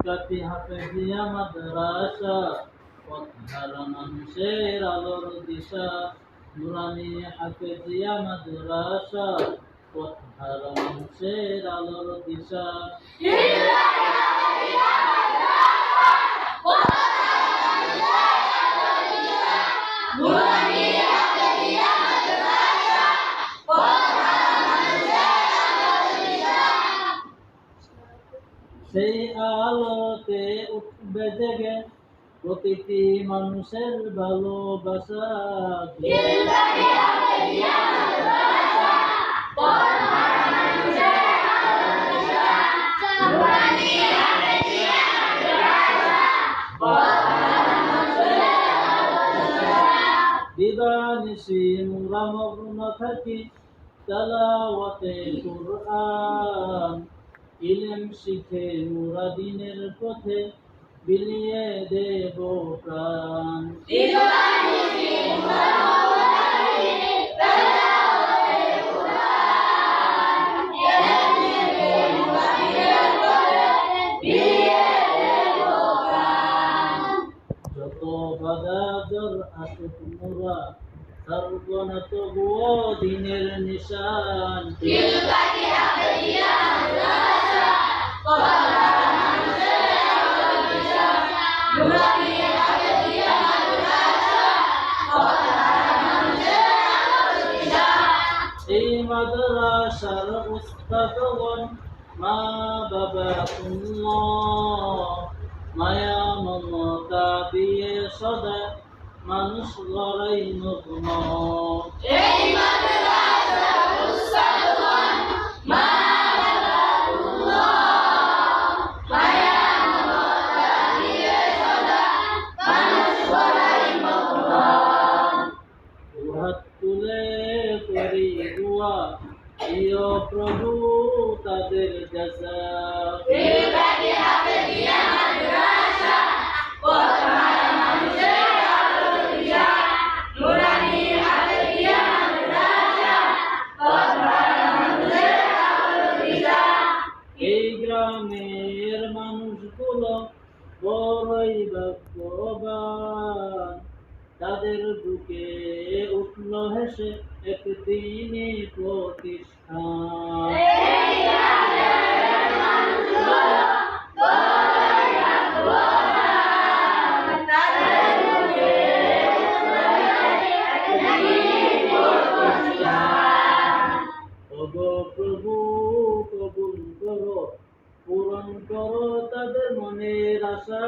কাতি হাফেজিয়া মাদ্রাসা পথহারা মানুষের আলোর দিশা নুরানি হাফেজিয়া মাদ্রাসা পথহারা মানুষের আলোর দিশা সেই আলোতে উঠবে জেগে প্রতিটি মানুষের ভালোবাসা দিবানিশি মোরা মগ্ন থাকি তেলাওয়াতে কুরআন ইলম শিখে মোরা দিনের পথে বিলিয়ে দেব প্রাণ যত বাধা জ্বর আসুক মোরা ছাড়ব না তবুও দিনের নিশান এই মাদ্রাসার উস্তাদগণ মা বাবাতুল্লাহ মায়া মমতা দিয়ে সদা মানুষ গড়াই নগ্ন হাত তুলে করি দুয়া প্রিয় প্রভু তাদের জাযা এই গ্রামের মানুষগুলো বড়ই ভাগ্যবান তাদের বুকে উঠল হেসে একদিনই প্রতিষ্ঠান ওগো প্রভু কবুল করো পূরণ করো তাদের মনের আশা